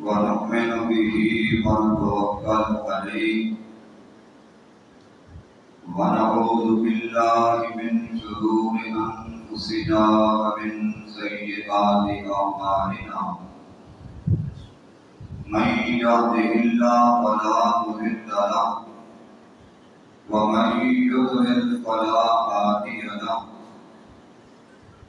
ونؤمن به ونتوكل عليه ونعوذ بالله من شرور أنفسنا ومن سيئات أعمالنا من يهده الله فلا مضل له ومن يضلل فلا هادي له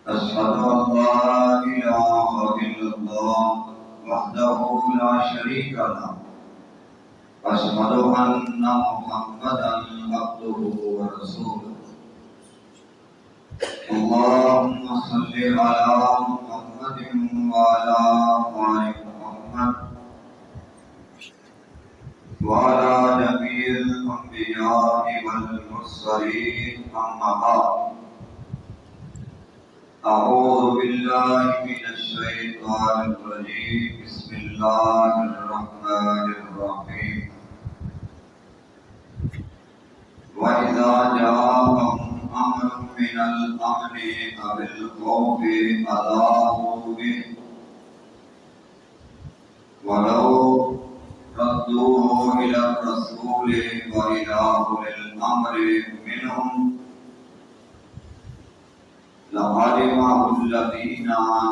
أشهد أن لا إله إلا الله وحده لا شريك له أشهد أن محمدا عبده ورسوله اللهم صل على محمد وعلى آل محمد وعلى جميع الأنبياء والمرسلين أما بعد أعوذ بالله من الشيطان الرجيم بسم الله الرحمن الرحيم وإذا جاءهم أمر من الأمن أو الخوف أذاعوا به ولو ردوه إلى الرسول وإلى أولي الأمر منهم لعلمه الذين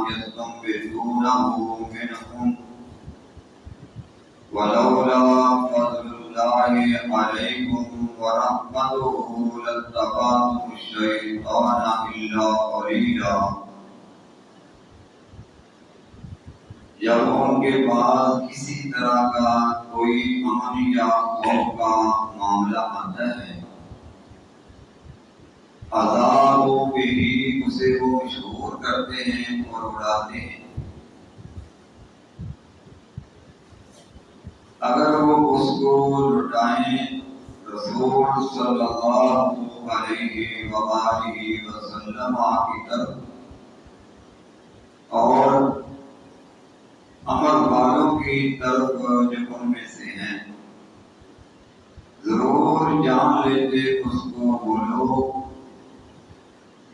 يستنبطونه منهم ولولا فضل الله عليكم ورحمته لاتبعتم الشيطان إلا قليلا جب ان کے پاس کسی طرح کا کوئی امن یا خوف کا معاملہ آتا ہے عذابوں پہ ہی اسے وہ مشہور کرتے ہیں اور اڑاتے ہیں اگر وہ اس کو لٹائیں رسول صلی اللہ علیہ وآلہ وسلم کی طرف اور امر والوں کی طرف جو ان میں سے ہیں ضرور جان لیتے اس کو وہ لوگ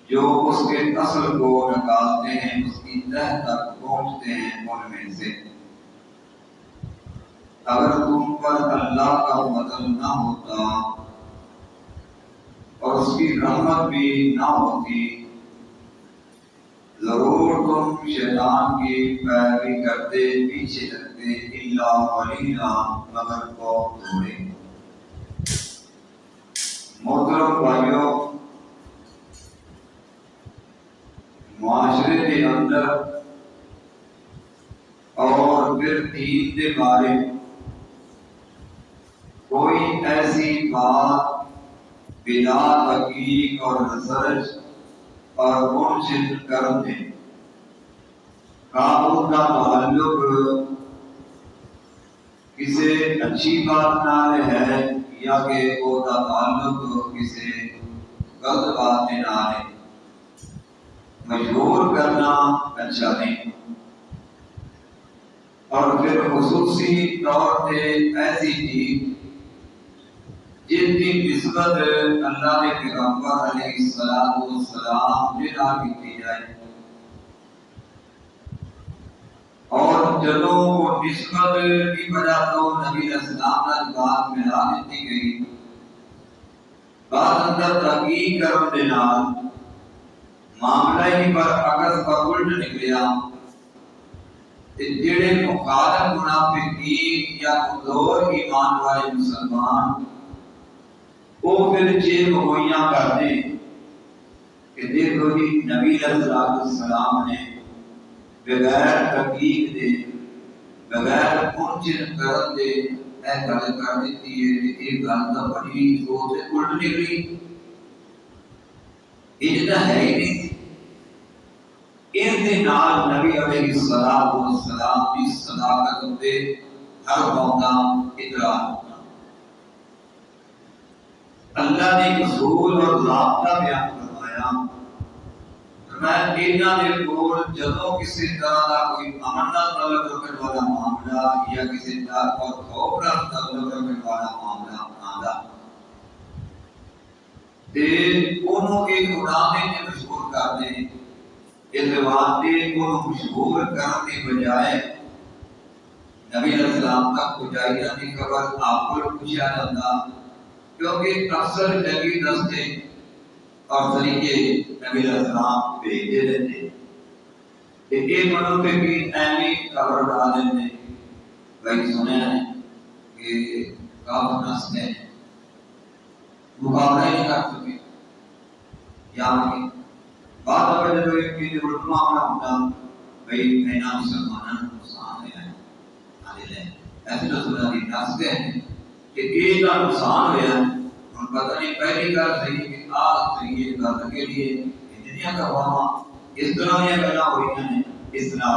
جو اس کے اصل کو نکالتے ہیں اس کی تہ تک پہنچتے ہیں ان میں سے اگر تم پر اللہ کا فضل نہ ہوتا اور اس کی رحمت بھی نہ ہوتی ضرور تم شیطان کی پیروی کرتے پیچھے لگتے الا قلیلا مگر بہت تھوڑے محترم بھائیوں معاشرے کے اندر اور پھر دین کے بارے کوئی ایسی بات بلا تحقیق اور ریسرچ اور منشد کر دیں کام کا تعلق کسی اچھی بات نہ ہے یا کہ وہ تعلق کسی غلط بات میں نہ ہے مجبور کرنا اچھا نہیں اور پھر خصوصی طور پہ ایسی چیز جن کی نسبت اللہ کے پیغمبر علیہ السلام بنا کی جائے اور چلو وہ نسبت کی وجہ تو نبی علیہ السلام نے بات ملا دیتی گئی بات اندر تحقیق کرنے دینا معاملہ ہی پر اگر الٹ نکلیا جڑے مخالف منافقین یا کمزور ایمان والے مسلمان وہ پھر چیز ہوئیاں کر دیں کہ دیکھو جی نبی علیہ السلام نے بغیر تحقیق دے بغیر منشد کرن دے اے گل کر دیتی ہے کہ یہ گل تو بڑی سوچ الٹ نکلی اجنا ہے ہی نہیں اس دے نال نبی علیہ السلام کی صداقت تے ہر موقع اطلاع اللہ نے اصول اور ضابطہ بیان فرمایا میں انہاں دے کول جدوں کسی طرح دا کوئی امن نال تعلق رکھنے والا معاملہ یا کسی ڈر اور خوف نال تعلق رکھنے والا معاملہ آندا تے انہوں ایک اڑانے کے مشہور کر دیں اس واقعے کو مشہور کرنے بجائے نبی علیہ السلام تک پہنچائی جاتی خبر آپ کو پوچھا جاتا، کیونکہ اکثر جنگی دستے اور طریقے نبی علیہ السلام بھیجتے رہتے کہ ایک منوفے کی اہمی خبر ڈال دیتے بھائی سنے ہیں کہ کافر نسلیں مقابلہ ہی نہیں کر سکے، یعنی بات اگر جو ایک چیز اردو معاملہ ہوتا بھائی اینا مسلمانوں نقصان ہے ایسے تو سنا دی نس گئے کہ ایک کا نقصان ہوا ہے، ان پتہ نہیں پہلی گل صحیح کہ آج صحیح گل کے لیے اتنی کرواما اس طرح یہ گلا ہوئی ہیں، اس طرح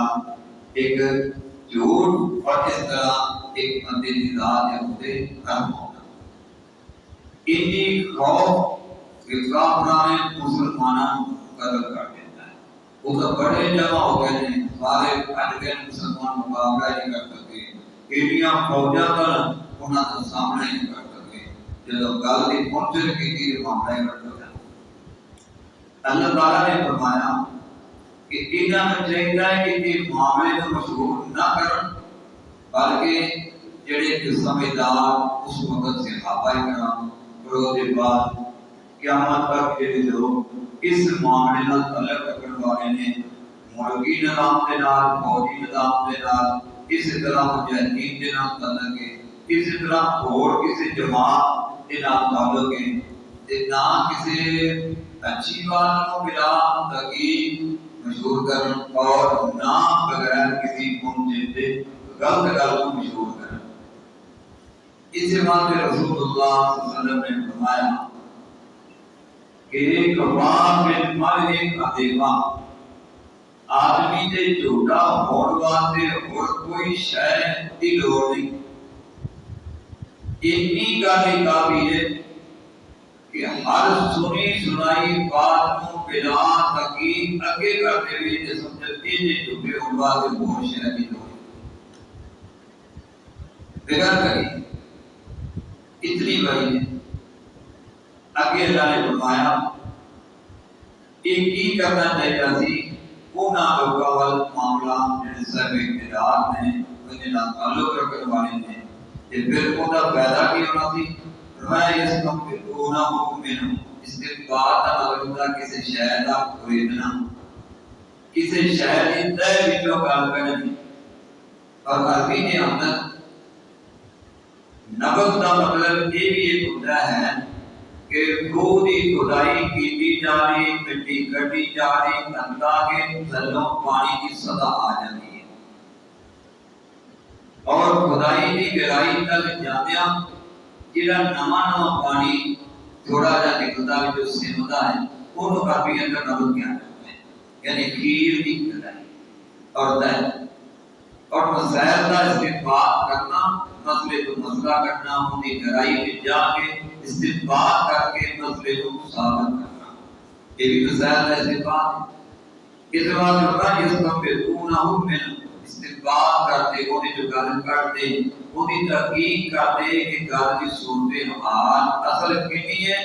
ایک جھوٹ اور اس طرح ایک بندے کی ذات ہے ہوتے کرم ہونا اتنی خوف کہ کافران مسلمانوں قتل کر دیتا ہے، وہ تو بڑے جمع ہو گئے ہیں، سارے کٹ گئے مسلمان مقابلہ نہیں کر سکے، ایڈیاں فوجاں کر انہاں کے سامنے نہیں کر سکے، جب گل کی پہنچ کی تھی معاملہ کر سکتا اللہ تعالیٰ نے فرمایا کہ انہاں کو چاہیے کہ یہ معاملے کو مشہور نہ کرن بلکہ جڑے کہ سمجھدار اس وقت سے صحابہ کرام روز بعد قیامت تک کے لوگ اس معاملے میں تعلق رکھنے والے نے ملکی نظام کے نال فوجی نظام کے نال اس طرح مجاہدین کے نام تعلق ہے، اس طرح اور کسی جماعت کے نام تعلق ہے، نہ کسی اچھی بات کو بلا تقید مشہور کرن اور نہ بغیر کسی پہنچے سے غلط گل کو مشہور کرن۔ اس بات میں رسول اللہ صلی اللہ علیہ وسلم نے فرمایا کہ کفار بن مالک عظیمہ آدمی دے جھوٹا ہون واسطے اور کوئی شے دی لوڑ نہیں، اتنی گل کافی ہے کہ ہر سنی سنائی بات کو بلا تقید اگے کرتے ہوئے جے سمجھتے جے جھوٹے ہون واسطے بہت شے دی لوڑ بغیر کری اتنی بڑی ہے۔ اگے اللہ نے فرمایا کی کرنا چاہیے سی انہاں لوگاں وال معاملہ جڑے صاحب اقتدار نے انہاں نال تعلق رکھنے والے نے تے پھر انہاں پیدا کی ہونا سی فرمایا اس کم کے انہاں مومن استقبال دا مطلب کسی شے دا خریدنا کسی شے دی تے وچوں گل کرنی اور عربی کے اندر نبض کا مطلب یہ بھی ایک ہوتا ہے کہ خود ہی کھدائی کی جا رہی مٹی کٹی جا رہی تاکہ تھلوں پانی کی صدا آ جاتی ہے اور کھدائی کی گہرائی تک جاندیاں جڑا نواں پانی تھوڑا جا نکلتا ہے جو سمتا ہے وہ کافی اندر نبض کیا جاتا ہے یعنی کھیر کی کھدائی اور دہ اور مسائل کا استقبال کرنا مسئلے کو مسئلہ کرنا ان کی گہرائی میں جا کے استقبال کر کے مسئلے کو ثابت کرنا یہ بھی مسائل کا استقبال ہے۔ اس بات ہوگا جس کو بےتونا ہو میں استقبال کرتے وہ جو گل کرتے وہ کی تحقیق کرتے کہ گل کی صورت حال اصل کتنی ہے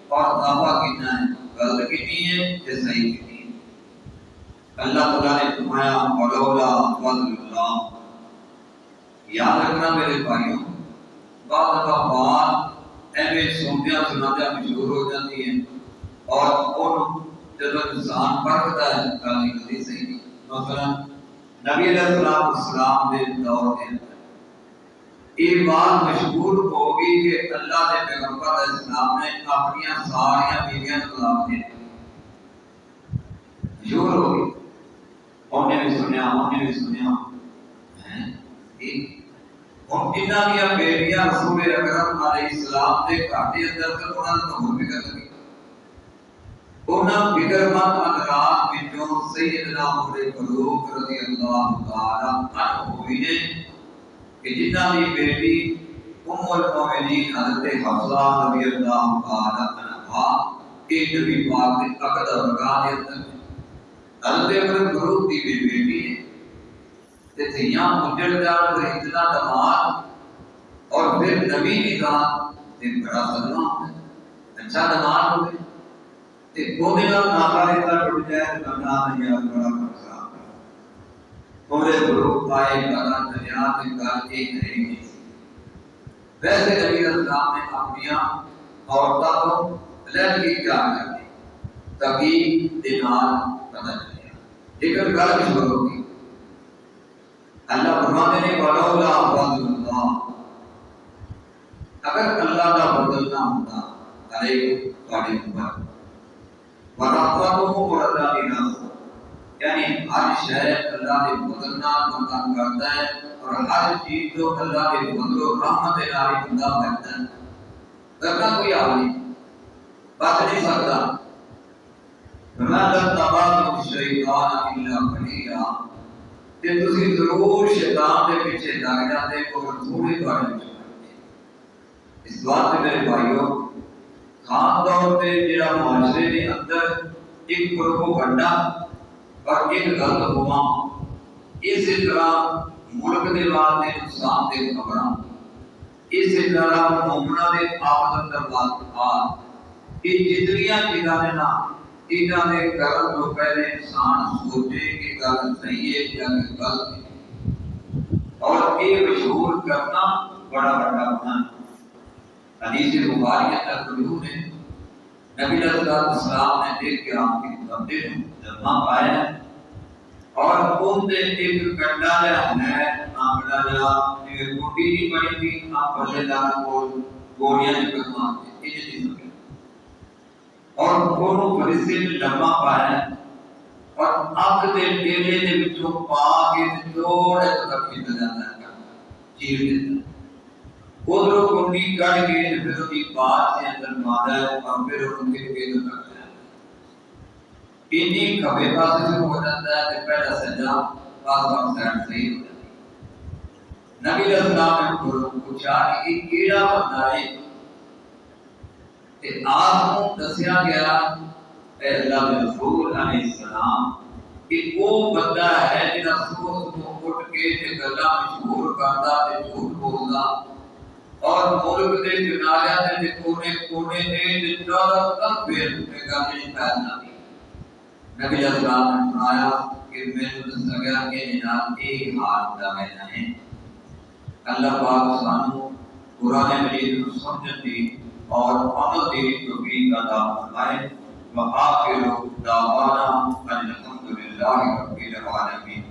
اور دعویٰ کتنا ہے غلط کتنی ہے یا صحیح کتنی ہے۔ اللہ تعالیٰ نے فرمایا ولولا فضل اللہ یاد رکھنا میرے بھائیوں بعض دفعہ بات ایویں سنتیاں سناتیاں مشہور ہو جاتی ہیں اور ان جب انسان پڑھتا ہے گل نکلتی صحیح نہیں۔ مثلا نبی علیہ السلام کے دور کے اندر یہ بات مشہور ہوگی کہ اللہ کے پیغمبر علیہ السلام نے اپنی ساری بیویاں طلاق دے دی مشہور ہوگی انہیں بھی سنیا ہوں جنہ دیا بیٹیاں رسول اکرم علیہ السلام کے گھر کے اندر تک انہوں نے تو فکر لگی انہوں فکر مند حضرات وچوں سیدنا عمر فاروق رضی اللہ تعالی عنہ ہوئی نے کہ جنہ دی بیٹی ام المومنین حضرت حفصہ رضی اللہ تعالی عنہا ایک نبی پاک کے عقد اور نکاح کے اندر حضرت عمر فاروق دی بیٹی ہے تے تھیاں مجھڑ جان پر اتنا دماغ اور پھر نبی کی ذات تے بڑا صدمہ اچھا دماغ ہوئے تے کو دے نال ناکا اتنا ٹوٹ جائے تو بندہ یا بڑا خراب عمر بلوغ آئے کرنا دنیا میں کر ایک نہیں ہے۔ ویسے نبی اسلام نے اپنی عورتوں کو علیحدگی کیا کرنی تقی دینار پتہ چلیا، لیکن گل کس پر ہوگی؟ اللہ فرماتے ہیں ولولا فضل اللہ، اگر اللہ کا فضل نہ ہوتا علیکم تمہارے اوپر ورحمتہ اور اللہ کی رحمت، یعنی ہر شے اللہ کے فضل نال بندہ کرتا ہے اور ہر چیز جو اللہ کے فضل و رحمت کے نال بندہ کرتا ہے، کرنا کوئی حال نہیں، بچ نہیں سکتا۔ فَمَا تَتَّبَعْتُمُ الشَّيْطَانَ إِلَّا قَلِيلًا، کہ تسی ضرور شیطان کے پیچھے لگ جاتے اور تھوڑے تھوڑے کرتے۔ اس بات سے میرے بھائیوں، خاص طور پہ جڑا معاشرے کے اندر ایک پرو بڑا اور ایک غلط ہوا، اسی طرح ملک کے واسطے نقصان دہ خبراں، اسی طرح مومناں دے آپس اندر واقعات، یہ جتنیاں چیزاں نے نا انہاں دے کرن تو پہلے انسان سوچے کہ گل صحیح ہے یا غلط ہے، اور یہ مشہور کرنا بڑا بڑا گناہ ہے۔ حدیث بخاری کا موجود ہے، نبی صلی اللہ علیہ وسلم نے دیکھ کے آپ کی بندے کو جمع پایا اور ان دے ایک کنڈا ہے آمڑا جا کوٹی نہیں بڑی تھی، آپ بلے دار کو گوڑیاں چکر مارتے یہ چیز ہوگی اور انہوں فرشتے نے جمع پایا اور اگ دے ڈیلے دے وچوں پا کے جوڑے تک کھینچا جاتا ہے، چیر دیتا ہے، ادھر کنڈی کڑ کے پھر اس کی بات کے اندر مارا ہے اور پھر ان کے پیٹ کر دیا۔ انہی کبھی پاس سے ہو جاتا ہے کہ پہلا سجا پاس پاس سائڈ صحیح ہو جاتی ہے۔ نبی علیہ السلام نے پوچھا کہ یہ کیڑا بندہ ہے؟ کہ آپ کو دسیا گیا اے اللہ کے رسول علیہ السلام کہ وہ بندہ ہے جنہاں صبح صبح اٹھ کے گلا مشہور کرتا تے جھوٹ بولتا اور ملک کے کنارے تے کونے کونے تے چاروں طرف پھر گل پھیلنا تھی۔ نبی علیہ السلام نے فرمایا کہ میں نے دسا گیا کہ جناب ایک حال دا میں ہے۔ اللہ پاک سانو قرآن مجید کو سمجھن دی اور عمل دی توفیق عطا فرمائے۔ وآخر دعوانا ان الحمد للہ رب العالمین۔